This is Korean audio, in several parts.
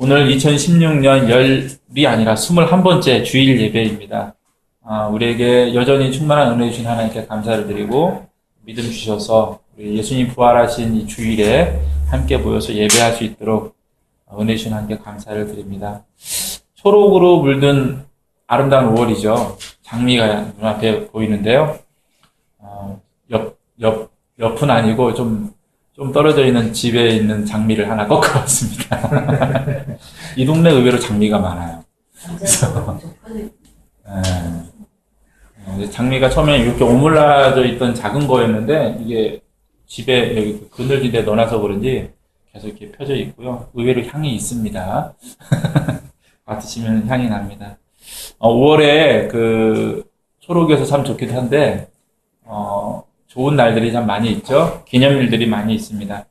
오늘 2016년 열이 아니라 21번째 주일 예배입니다. 우리에게 여전히 충만한 은혜 주신 하나님께 감사를 드리고 믿음 주셔서 우리 예수님 부활하신 이 주일에 함께 모여서 예배할 수 있도록 은혜 주신 하나님께 감사를 드립니다. 초록으로 물든 아름다운 5월이죠. 장미가 눈앞에 보이는데요. 옆은 아니고 좀 떨어져 있는 집에 있는 장미를 하나 꺾어봤습니다. 이 동네 의외로 장미가 많아요. 그래서, 장미가 처음에 이렇게 오물라져 있던 작은 거였는데, 이게 집에 여기 그늘지대에 넣어놔서 그런지 계속 이렇게 펴져 있고요. 의외로 향이 있습니다. 맡으시면 향이 납니다. 5월에 초록이어서 참 좋기도 한데, 좋은 날들이 참 많이 있죠. 기념일들이 많이 있습니다.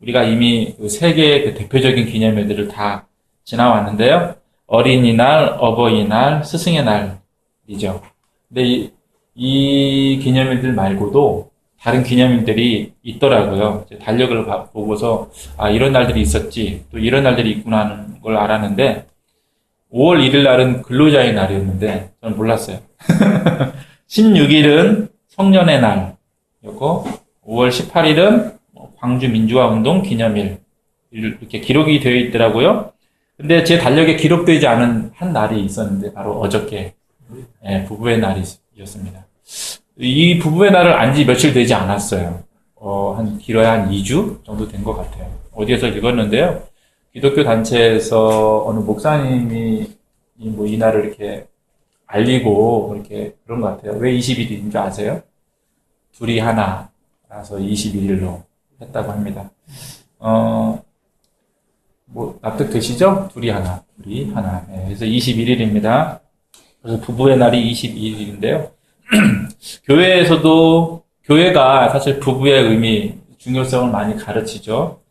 우리가 이미 세 개의 대표적인 기념일들을 다 지나왔는데요. 어린이날, 어버이날, 스승의 날이죠. 근데 이 기념일들 말고도 다른 기념일들이 있더라고요. 달력을 보고서 이런 날들이 있었지, 또 이런 날들이 있구나 하는 걸 알았는데 5월 1일 날은 근로자의 날이었는데 저는 몰랐어요. 16일은 성년의 날 였고 5월 18일은 광주 민주화운동 기념일 이렇게 기록이 되어 있더라고요. 근데 제 달력에 기록되지 않은 한 날이 있었는데 바로 어저께 부부의 날이었습니다. 이 부부의 날을 안지 며칠 되지 않았어요. 길어야 한 2주 정도 된 것 같아요. 어디에서 읽었는데요. 기독교 단체에서 어느 목사님이 이 날을 이렇게 알리고 이렇게 그런 것 같아요. 왜 20일인 줄 아세요? 둘이 하나라서 21일로 했다고 합니다. 납득되시죠? 둘이 하나. 그래서 21일입니다. 그래서 부부의 날이 21일인데요. 교회가 사실 부부의 의미, 중요성을 많이 가르치죠.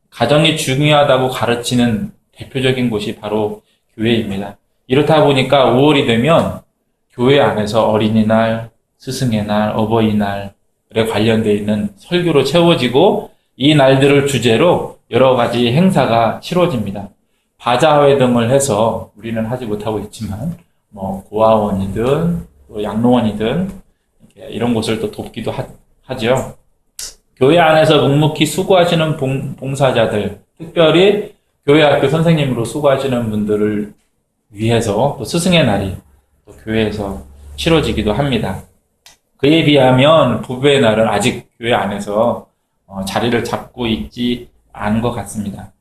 가정이 중요하다고 가르치는 대표적인 곳이 바로 교회입니다. 이렇다 보니까 5월이 되면 교회 안에서 어린이날, 스승의 날, 어버이날에 관련되어 있는 설교로 채워지고 이 날들을 주제로 여러 가지 행사가 치러집니다. 바자회 등을 해서 우리는 하지 못하고 있지만 고아원이든 또 양로원이든 이런 곳을 또 돕기도 하죠. 교회 안에서 묵묵히 수고하시는 봉사자들, 특별히 교회 학교 선생님으로 수고하시는 분들을 위해서 또 스승의 날이 또 교회에서 치러지기도 합니다. 그에 비하면 부부의 날은 아직 교회 안에서 자리를 잡고 있지 않은 것 같습니다.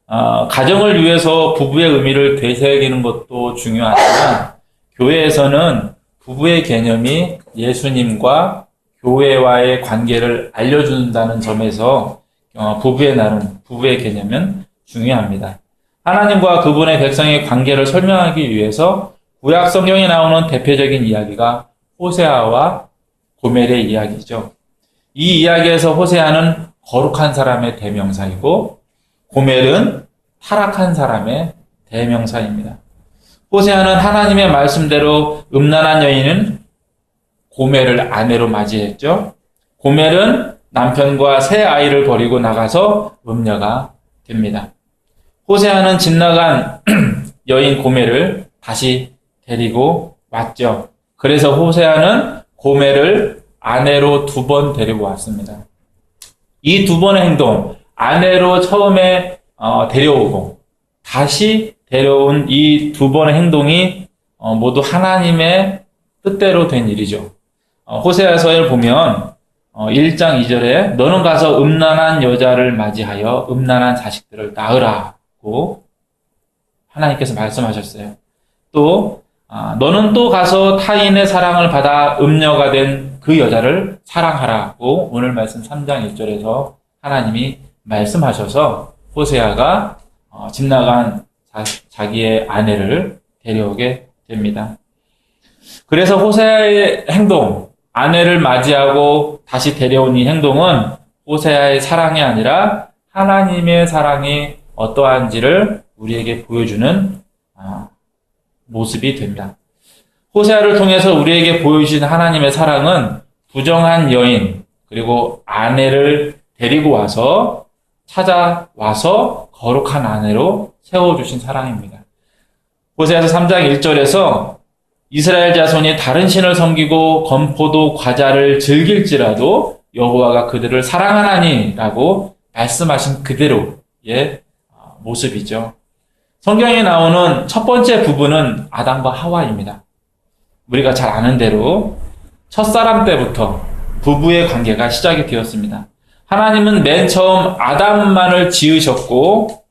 가정을 위해서 부부의 의미를 되새기는 것도 중요하지만 교회에서는 부부의 개념이 예수님과 교회와의 관계를 알려준다는 점에서 부부의 날은, 부부의 개념은 중요합니다. 하나님과 그분의 백성의 관계를 설명하기 위해서 구약 성경에 나오는 대표적인 이야기가 호세아와 고멜의 이야기죠. 이 이야기에서 호세아는 거룩한 사람의 대명사이고 고멜은 타락한 사람의 대명사입니다. 호세아는 하나님의 말씀대로 음란한 여인은 고멜을 아내로 맞이했죠. 고멜은 남편과 새 아이를 버리고 나가서 음녀가 됩니다. 호세아는 집 나간 여인 고멜을 다시 데리고 왔죠. 그래서 호세아는 고멜을 아내로 2번 데리고 왔습니다. 이 2번의 행동, 아내로 처음에 데려오고 다시 데려온 이 2번의 행동이 모두 하나님의 뜻대로 된 일이죠. 호세아서를 보면 1장 2절에 너는 가서 음란한 여자를 맞이하여 음란한 자식들을 낳으라고 하나님께서 말씀하셨어요. 또 너는 또 가서 타인의 사랑을 받아 음녀가 된 그 여자를 사랑하라고 오늘 말씀 3장 1절에서 하나님이 말씀하셔서 호세아가 집 나간 자기의 아내를 데려오게 됩니다. 그래서 호세아의 행동, 아내를 맞이하고 다시 데려온 이 행동은 호세아의 사랑이 아니라 하나님의 사랑이 어떠한지를 우리에게 보여주는 모습이 됩니다. 호세아를 통해서 우리에게 보여주신 하나님의 사랑은 부정한 여인 그리고 아내를 데리고 와서 찾아와서 거룩한 아내로 세워주신 사랑입니다. 호세아서 3장 1절에서 이스라엘 자손이 다른 신을 섬기고 건포도 과자를 즐길지라도 여호와가 그들을 사랑하나니라고 말씀하신 그대로의 모습이죠. 성경에 나오는 첫 번째 부부는 아담과 하와입니다. 우리가 잘 아는 대로 첫사람 때부터 부부의 관계가 시작이 되었습니다. 하나님은 맨 처음 아담만을 지으셨고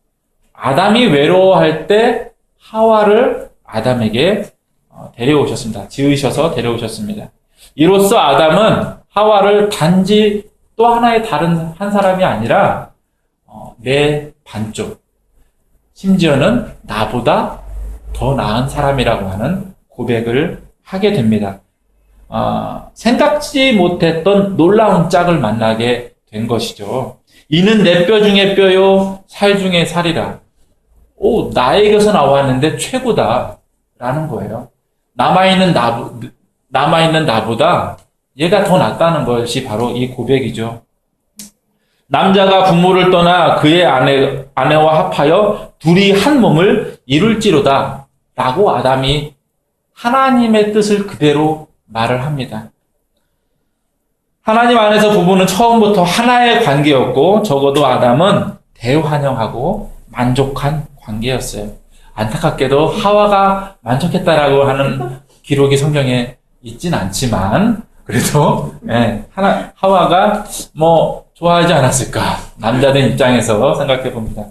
아담이 외로워할 때 하와를 아담에게 데려오셨습니다. 지으셔서 데려오셨습니다. 이로써 아담은 하와를 단지 또 하나의 다른 한 사람이 아니라 내 반쪽, 심지어는 나보다 더 나은 사람이라고 하는 고백을 하게 됩니다. 생각지 못했던 놀라운 짝을 만나게 된 것이죠. 이는 내 뼈 중에 뼈요, 살 중에 살이라. 나에게서 나왔는데 최고다. 라는 거예요. 남아있는 나보다 얘가 더 낫다는 것이 바로 이 고백이죠. 남자가 부모를 떠나 그의 아내와 합하여 둘이 한 몸을 이룰지로다. 라고 아담이 하나님의 뜻을 그대로 말을 합니다. 하나님 안에서 부부는 처음부터 하나의 관계였고 적어도 아담은 대환영하고 만족한 관계였어요. 안타깝게도 하와가 만족했다라고 하는 기록이 성경에 있진 않지만 그래도 하와가 좋아하지 않았을까? 남자들 입장에서 생각해 봅니다.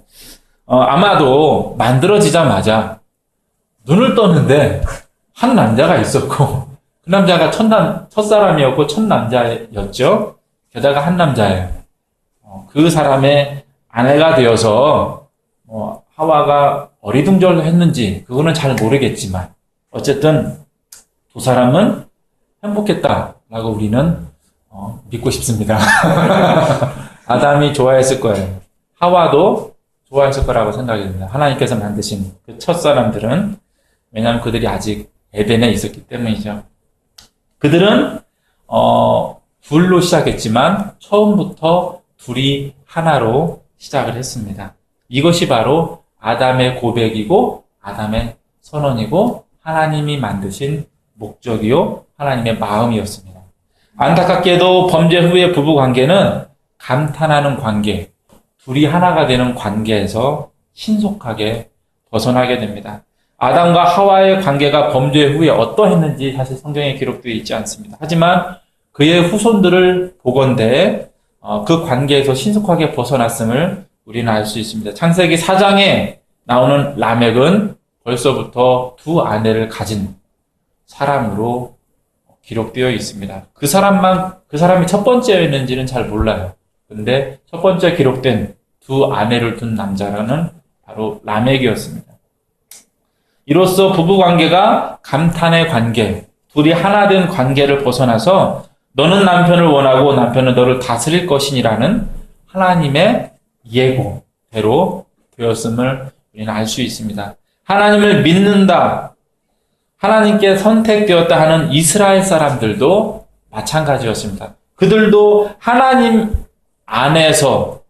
아마도 만들어지자마자 눈을 떴는데 한 남자가 있었고 그 남자가 첫사람이었고 첫 남자였죠. 게다가 한 남자예요. 그 사람의 아내가 되어서 하와가 어리둥절했는지 그거는 잘 모르겠지만 어쨌든 두 사람은 행복했다라고 우리는 믿고 싶습니다. 아담이 좋아했을 거예요. 하와도 좋아했을 거라고 생각이 듭니다. 하나님께서 만드신 그 첫사람들은 왜냐하면 그들이 아직 에덴에 있었기 때문이죠. 그들은 둘로 시작했지만 처음부터 둘이 하나로 시작을 했습니다. 이것이 바로 아담의 고백이고 아담의 선언이고 하나님이 만드신 목적이요 하나님의 마음이었습니다. 안타깝게도 범죄 후의 부부관계는 감탄하는 관계, 둘이 하나가 되는 관계에서 신속하게 벗어나게 됩니다. 아담과 하와의 관계가 범죄 후에 어떠했는지 사실 성경에 기록되어 있지 않습니다. 하지만 그의 후손들을 보건대 그 관계에서 신속하게 벗어났음을 우리는 알 수 있습니다. 창세기 4장에 나오는 라멕은 벌써부터 두 아내를 가진 사람으로 기록되어 있습니다. 그 사람이 첫 번째였는지는 잘 몰라요. 근데 첫 번째 기록된 두 아내를 둔 남자라는 바로 라멕이었습니다. 이로써 부부관계가 감탄의 관계, 둘이 하나 된 관계를 벗어나서 너는 남편을 원하고 남편은 너를 다스릴 것이니라는 하나님의 예고대로 되었음을 우리는 알 수 있습니다. 하나님을 믿는다, 하나님께 선택되었다 하는 이스라엘 사람들도 마찬가지였습니다. 그들도 하나님 안에서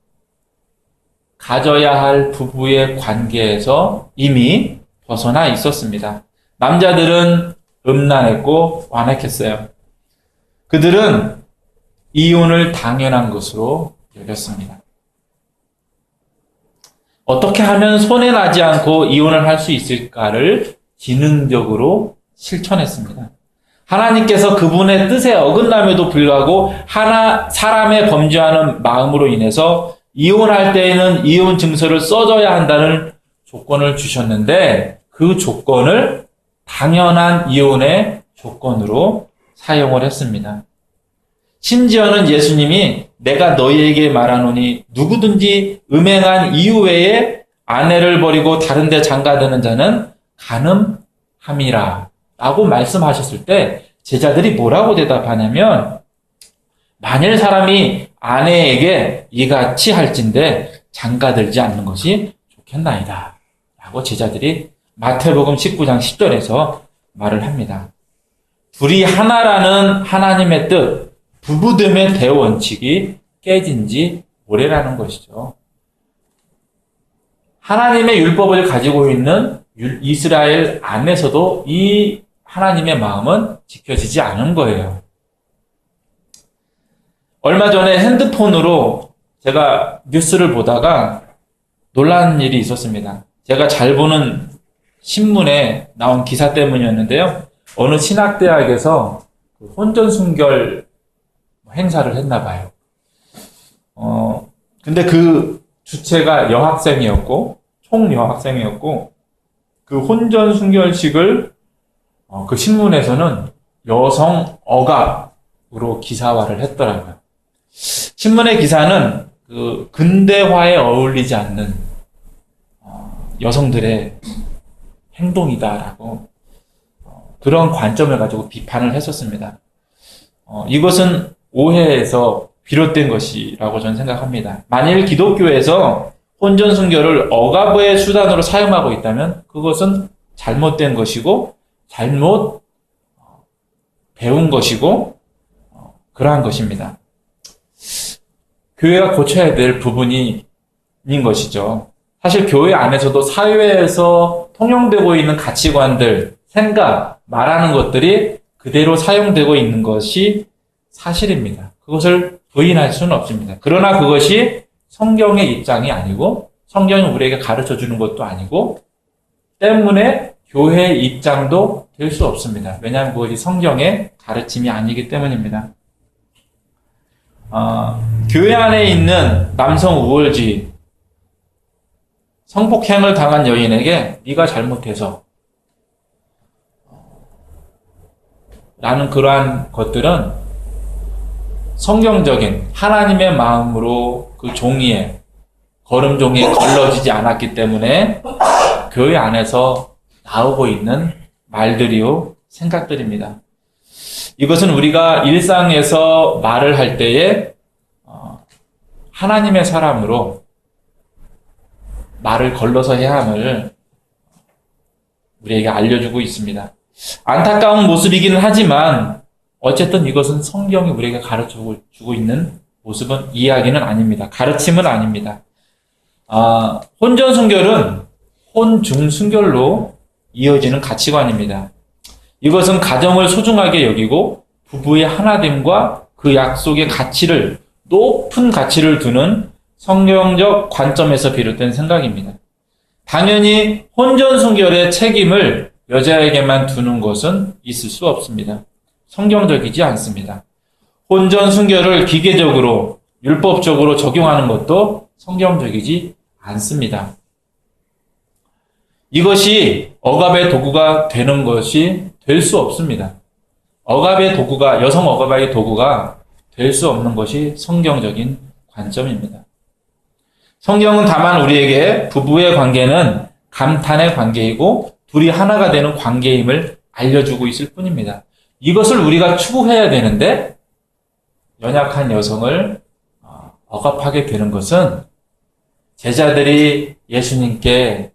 가져야 할 부부의 관계에서 이미 벗어나 있었습니다. 남자들은 음란했고 완악했어요. 그들은 이혼을 당연한 것으로 여겼습니다. 어떻게 하면 손해나지 않고 이혼을 할 수 있을까를 지능적으로 실천했습니다. 하나님께서 그분의 뜻에 어긋남에도 불구하고 사람의 범죄하는 마음으로 인해서 이혼할 때에는 이혼 증서를 써줘야 한다는 조건을 주셨는데 그 조건을 당연한 이혼의 조건으로 사용을 했습니다. 심지어는 예수님이 내가 너희에게 말하노니 누구든지 음행한 이후에 아내를 버리고 다른 데 장가드는 자는 간음함이라 라고 말씀하셨을 때 제자들이 뭐라고 대답하냐면 만일 사람이 아내에게 이같이 할진대 장가들지 않는 것이 좋겠나이다 라고 제자들이 마태복음 19장 10절에서 말을 합니다. 둘이 하나라는 하나님의 뜻, 부부됨의 대원칙이 깨진 지 오래라는 것이죠. 하나님의 율법을 가지고 있는 이스라엘 안에서도 이 하나님의 마음은 지켜지지 않은 거예요. 얼마 전에 핸드폰으로 제가 뉴스를 보다가 놀란 일이 있었습니다. 제가 잘 보는 신문에 나온 기사 때문이었는데요. 어느 신학대학에서 혼전순결 행사를 했나 봐요. 근데 그 주체가 여학생이었고, 총여학생이었고, 그 혼전순결식을 그 신문에서는 여성 억압으로 기사화를 했더라고요. 신문의 기사는 그 근대화에 어울리지 않는 여성들의 행동이다라고 그런 관점을 가지고 비판을 했었습니다. 이것은 오해에서 비롯된 것이라고 저는 생각합니다. 만일 기독교에서 혼전순결을 억압의 수단으로 사용하고 있다면 그것은 잘못된 것이고 잘못 배운 것이고 그러한 것입니다. 교회가 고쳐야 될 부분인 것이죠. 사실 교회 안에서도 사회에서 통용되고 있는 가치관들, 생각, 말하는 것들이 그대로 사용되고 있는 것이 사실입니다. 그것을 부인할 수는 없습니다. 그러나 그것이 성경의 입장이 아니고 성경이 우리에게 가르쳐 주는 것도 아니고 때문에 교회의 입장도 될 수 없습니다. 왜냐하면 그것이 성경의 가르침이 아니기 때문입니다. 교회 안에 있는 남성 우월주의, 성폭행을 당한 여인에게 네가 잘못해서 라는 그러한 것들은 성경적인 하나님의 마음으로 그 종이에 걸음종이에 걸러지지 않았기 때문에 교회 안에서 나오고 있는 말들이요 생각들입니다. 이것은 우리가 일상에서 말을 할 때에 하나님의 사람으로 말을 걸러서 해야 함을 우리에게 알려주고 있습니다. 안타까운 모습이기는 하지만 어쨌든 이것은 성경이 우리에게 가르쳐주고 있는 모습은 이야기는 아닙니다. 가르침은 아닙니다. 혼전순결은 혼중순결로 이어지는 가치관입니다. 이것은 가정을 소중하게 여기고 부부의 하나됨과 그 약속의 가치를 높은 가치를 두는 성경적 관점에서 비롯된 생각입니다. 당연히 혼전순결의 책임을 여자에게만 두는 것은 있을 수 없습니다. 성경적이지 않습니다. 혼전순결을 기계적으로 율법적으로 적용하는 것도 성경적이지 않습니다. 이것이 억압의 도구가 되는 것이 될 수 없습니다. 억압의 도구가, 여성 억압의 도구가 될 수 없는 것이 성경적인 관점입니다. 성경은 다만 우리에게 부부의 관계는 감탄의 관계이고 둘이 하나가 되는 관계임을 알려주고 있을 뿐입니다. 이것을 우리가 추구해야 되는데 연약한 여성을 억압하게 되는 것은 제자들이 예수님께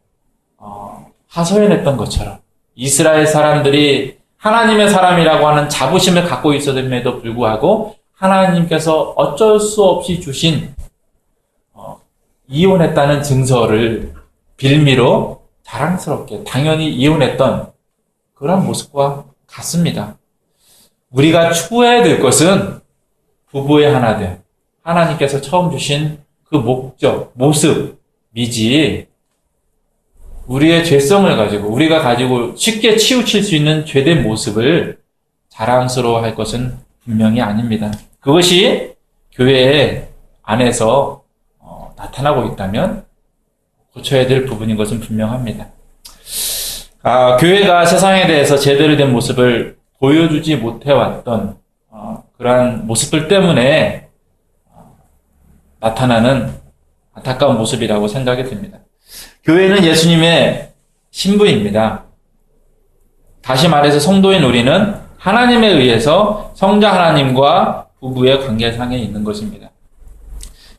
하소연했던 것처럼 이스라엘 사람들이 하나님의 사람이라고 하는 자부심을 갖고 있었음에도 불구하고 하나님께서 어쩔 수 없이 주신 이혼했다는 증서를 빌미로 자랑스럽게 당연히 이혼했던 그런 모습과 같습니다. 우리가 추구해야 될 것은 부부의 하나됨, 하나님께서 처음 주신 그 목적, 모습이지 우리의 죄성을 가지고 우리가 가지고 쉽게 치우칠 수 있는 죄된 모습을 자랑스러워할 것은 분명히 아닙니다. 그것이 교회 안에서 나타나고 있다면 고쳐야 될 부분인 것은 분명합니다. 교회가 세상에 대해서 제대로 된 모습을 보여주지 못해왔던 그러한 모습들 때문에 나타나는 안타까운 모습이라고 생각이 듭니다. 교회는 예수님의 신부입니다. 다시 말해서 성도인 우리는 하나님에 의해서 성자 하나님과 부부의 관계상에 있는 것입니다.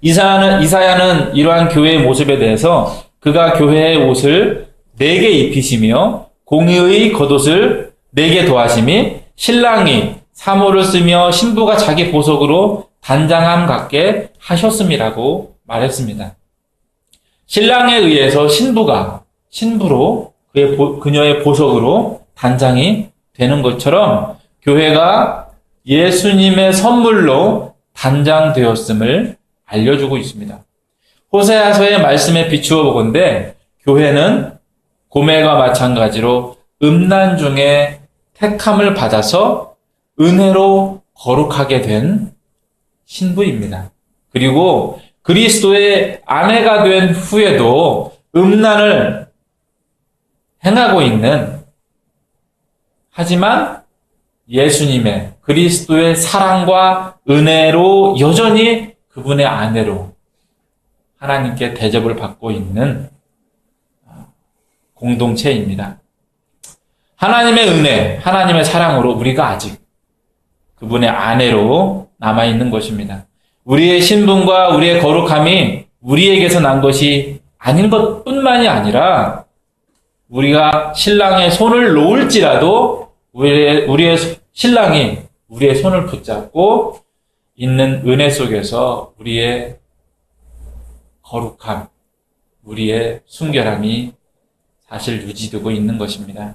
이사야는 이러한 교회의 모습에 대해서 그가 교회의 옷을 4개 입히시며 공의의 겉옷을 4개 더하심이 신랑이 사모를 쓰며 신부가 자기 보석으로 단장함 같게 하셨음이라고 말했습니다. 신랑에 의해서 신부로 그녀의 보석으로 단장이 되는 것처럼 교회가 예수님의 선물로 단장되었음을 알려주고 있습니다. 호세아서의 말씀에 비추어 보건대 교회는 고멜과 마찬가지로 음란 중에 택함을 받아서 은혜로 거룩하게 된 신부입니다. 그리고 그리스도의 아내가 된 후에도 음란을 행하고 있는, 하지만 예수님의 그리스도의 사랑과 은혜로 여전히 그분의 아내로 하나님께 대접을 받고 있는 공동체입니다. 하나님의 은혜, 하나님의 사랑으로 우리가 아직 그분의 아내로 남아있는 것입니다. 우리의 신분과 우리의 거룩함이 우리에게서 난 것이 아닌 것뿐만이 아니라 우리가 신랑의 손을 놓을지라도 우리의 신랑이 우리의 손을 붙잡고 있는 은혜 속에서 우리의 거룩함, 우리의 순결함이 사실 유지되고 있는 것입니다.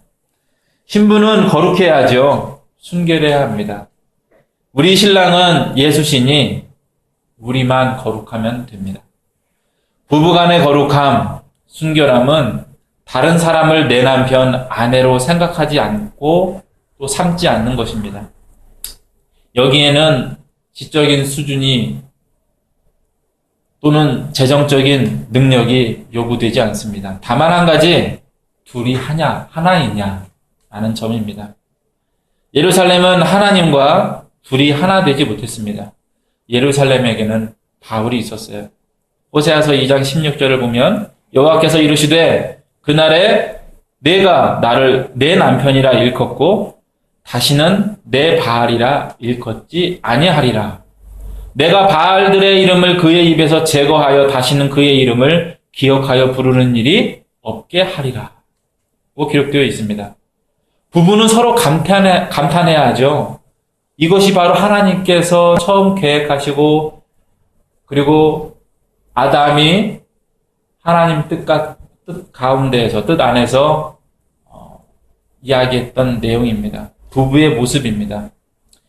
신부는 거룩해야죠. 순결해야 합니다. 우리 신랑은 예수시니 우리만 거룩하면 됩니다. 부부간의 거룩함, 순결함은 다른 사람을 내 남편, 아내로 생각하지 않고 또 삼지 않는 것입니다. 여기에는 지적인 수준이 또는 재정적인 능력이 요구되지 않습니다. 다만 한 가지, 둘이 하나이냐 라는 점입니다. 예루살렘은 하나님과 둘이 하나 되지 못했습니다. 예루살렘에게는 바울이 있었어요. 호세아서 2장 16절을 보면 여호와께서 이르시되 그날에 내가 나를 내 남편이라 일컫고 다시는 내 바알이라 일컫지 아니하리라. 내가 바알들의 이름을 그의 입에서 제거하여 다시는 그의 이름을 기억하여 부르는 일이 없게 하리라. 고 기록되어 있습니다. 부부는 서로 감탄해야 하죠. 이것이 바로 하나님께서 처음 계획하시고 그리고 아담이 하나님 뜻 가운데에서, 뜻 안에서 이야기했던 내용입니다. 부부의 모습입니다.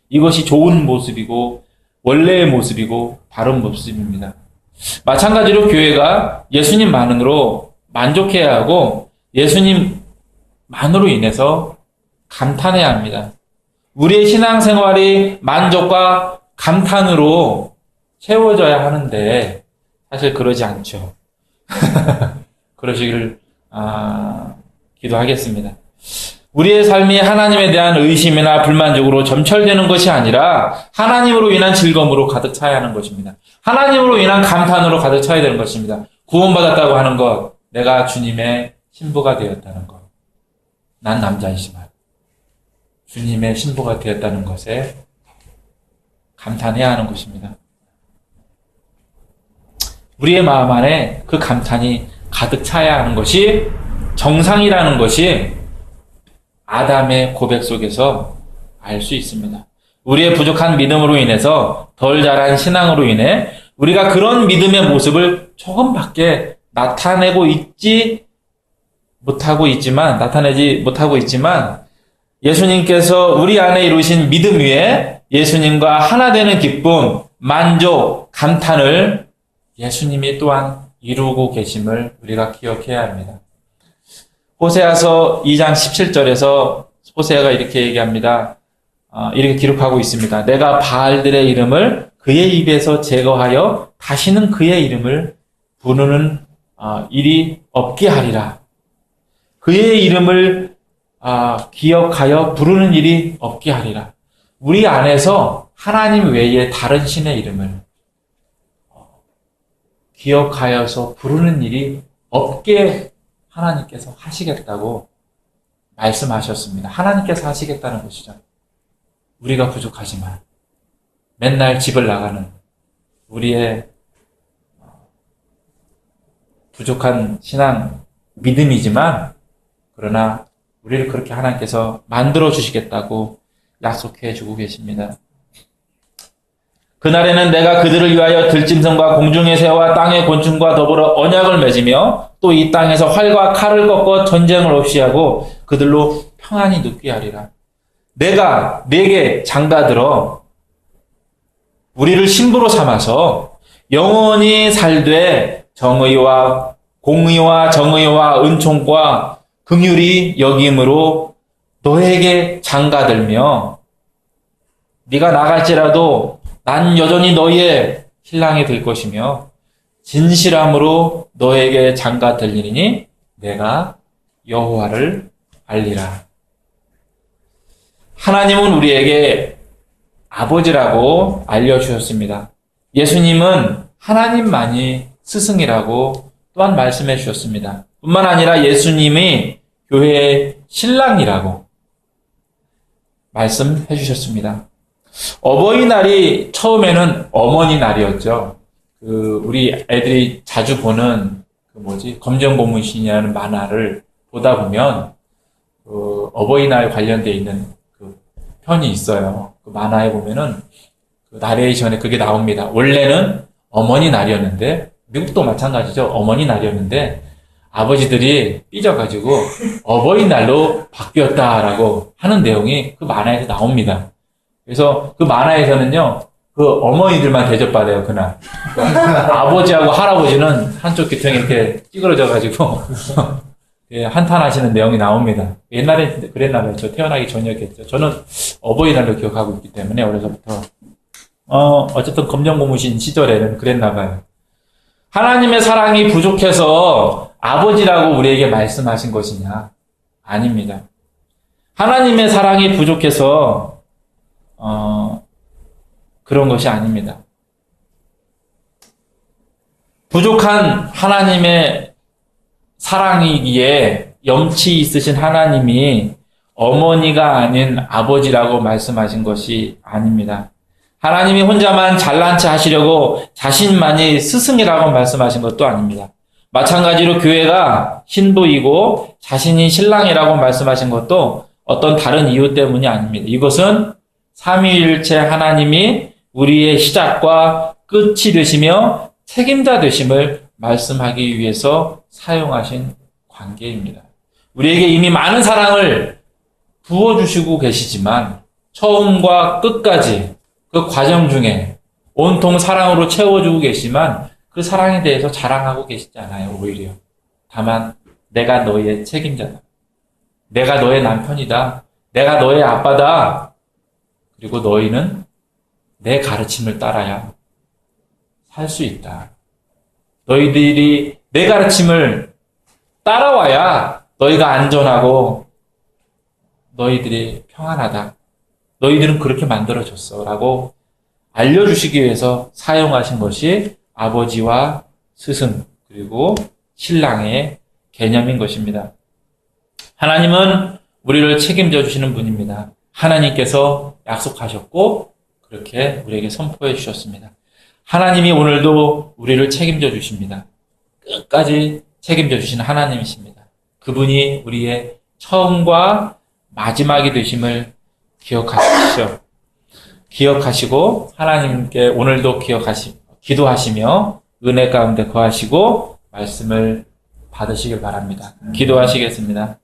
이것이 좋은 모습이고 원래의 모습이고 바른 모습입니다. 마찬가지로 교회가 예수님만으로 만족해야 하고 예수님만으로 인해서 감탄해야 합니다. 우리의 신앙생활이 만족과 감탄으로 채워져야 하는데 사실 그러지 않죠. 그러시기를 기도하겠습니다. 우리의 삶이 하나님에 대한 의심이나 불만족으로 점철되는 것이 아니라 하나님으로 인한 즐거움으로 가득 차야 하는 것입니다. 하나님으로 인한 감탄으로 가득 차야 되는 것입니다. 구원받았다고 하는 것, 내가 주님의 신부가 되었다는 것, 난 남자이지만 주님의 신부가 되었다는 것에 감탄해야 하는 것입니다. 우리의 마음 안에 그 감탄이 가득 차야 하는 것이 정상이라는 것이 아담의 고백 속에서 알 수 있습니다. 우리의 부족한 믿음으로 인해서 덜 자란 신앙으로 인해 우리가 그런 믿음의 모습을 조금밖에 나타내지 못하고 있지만 예수님께서 우리 안에 이루신 믿음 위에 예수님과 하나 되는 기쁨, 만족, 감탄을 예수님이 또한 이루고 계심을 우리가 기억해야 합니다. 호세아서 2장 17절에서 호세아가 이렇게 얘기합니다. 이렇게 기록하고 있습니다. 내가 바알들의 이름을 그의 입에서 제거하여 다시는 그의 이름을 부르는 일이 없게 하리라. 그의 이름을 기억하여 부르는 일이 없게 하리라. 우리 안에서 하나님 외에 다른 신의 이름을 기억하여서 부르는 일이 없게 하나님께서 하시겠다고 말씀하셨습니다. 하나님께서 하시겠다는 것이죠. 우리가 부족하지만 맨날 집을 나가는 우리의 부족한 신앙, 믿음이지만 그러나 우리를 그렇게 하나님께서 만들어 주시겠다고 약속해 주고 계십니다. 그날에는 내가 그들을 위하여 들짐승과 공중의 새와 땅의 곤충과 더불어 언약을 맺으며 또 이 땅에서 활과 칼을 꺾어 전쟁을 없이 하고 그들로 평안히 눕게 하리라. 내가 네게 장가들어 우리를 신부로 삼아서 영원히 살되 정의와 공의와 정의와 은총과 긍휼이 여김으로 너에게 장가들며 네가 나갈지라도 난 여전히 너희의 신랑이 될 것이며 진실함으로 너에게 장가들리니 내가 여호와를 알리라. 하나님은 우리에게 아버지라고 알려주셨습니다. 예수님은 하나님만이 스승이라고 또한 말씀해 주셨습니다. 뿐만 아니라 예수님이 교회의 신랑이라고 말씀해 주셨습니다. 어버이날이 처음에는 어머니 날이었죠. 우리 애들이 자주 보는 검정고무신이라는 만화를 보다 보면 어버이날 관련되어 있는 그 편이 있어요. 그 만화에 보면은 그 나레이션에 그게 나옵니다. 원래는 어머니 날이었는데, 미국도 마찬가지죠. 어머니 날이었는데 아버지들이 삐져가지고 어버이날로 바뀌었다라고 하는 내용이 그 만화에서 나옵니다. 그래서 그 만화에서는요, 그 어머니들만 대접받아요, 그날. 아버지하고 할아버지는 한쪽 귀퉁이 이렇게 찌그러져가지고 한탄하시는 내용이 나옵니다. 옛날에 그랬나봐요. 저 태어나기 전이었겠죠. 저는 어버이날로 기억하고 있기 때문에 어려서부터. 어쨌든 검정고무신 시절에는 그랬나봐요. 하나님의 사랑이 부족해서 아버지라고 우리에게 말씀하신 것이냐? 아닙니다. 하나님의 사랑이 부족해서 그런 것이 아닙니다. 부족한 하나님의 사랑이기에 염치 있으신 하나님이 어머니가 아닌 아버지라고 말씀하신 것이 아닙니다. 하나님이 혼자만 잘난 체 하시려고 자신만이 스승이라고 말씀하신 것도 아닙니다. 마찬가지로 교회가 신부이고 자신이 신랑이라고 말씀하신 것도 어떤 다른 이유 때문이 아닙니다. 이것은 삼위일체 하나님이 우리의 시작과 끝이 되시며 책임자 되심을 말씀하기 위해서 사용하신 관계입니다. 우리에게 이미 많은 사랑을 부어주시고 계시지만 처음과 끝까지 그 과정 중에 온통 사랑으로 채워주고 계시지만 그 사랑에 대해서 자랑하고 계시지 않아요. 오히려. 다만 내가 너의 책임자다. 내가 너의 남편이다. 내가 너의 아빠다. 그리고 너희는 내 가르침을 따라야 살 수 있다. 너희들이 내 가르침을 따라와야 너희가 안전하고 너희들이 평안하다. 너희들은 그렇게 만들어졌어. 라고 알려주시기 위해서 사용하신 것이 아버지와 스승 그리고 신랑의 개념인 것입니다. 하나님은 우리를 책임져 주시는 분입니다. 하나님께서 약속하셨고 그렇게 우리에게 선포해 주셨습니다. 하나님이 오늘도 우리를 책임져 주십니다. 끝까지 책임져 주시는 하나님이십니다. 그분이 우리의 처음과 마지막이 되심을 기억하십시오. 기억하시고 하나님께 오늘도 기도하시며 은혜 가운데 거하시고 말씀을 받으시길 바랍니다. 기도하시겠습니다.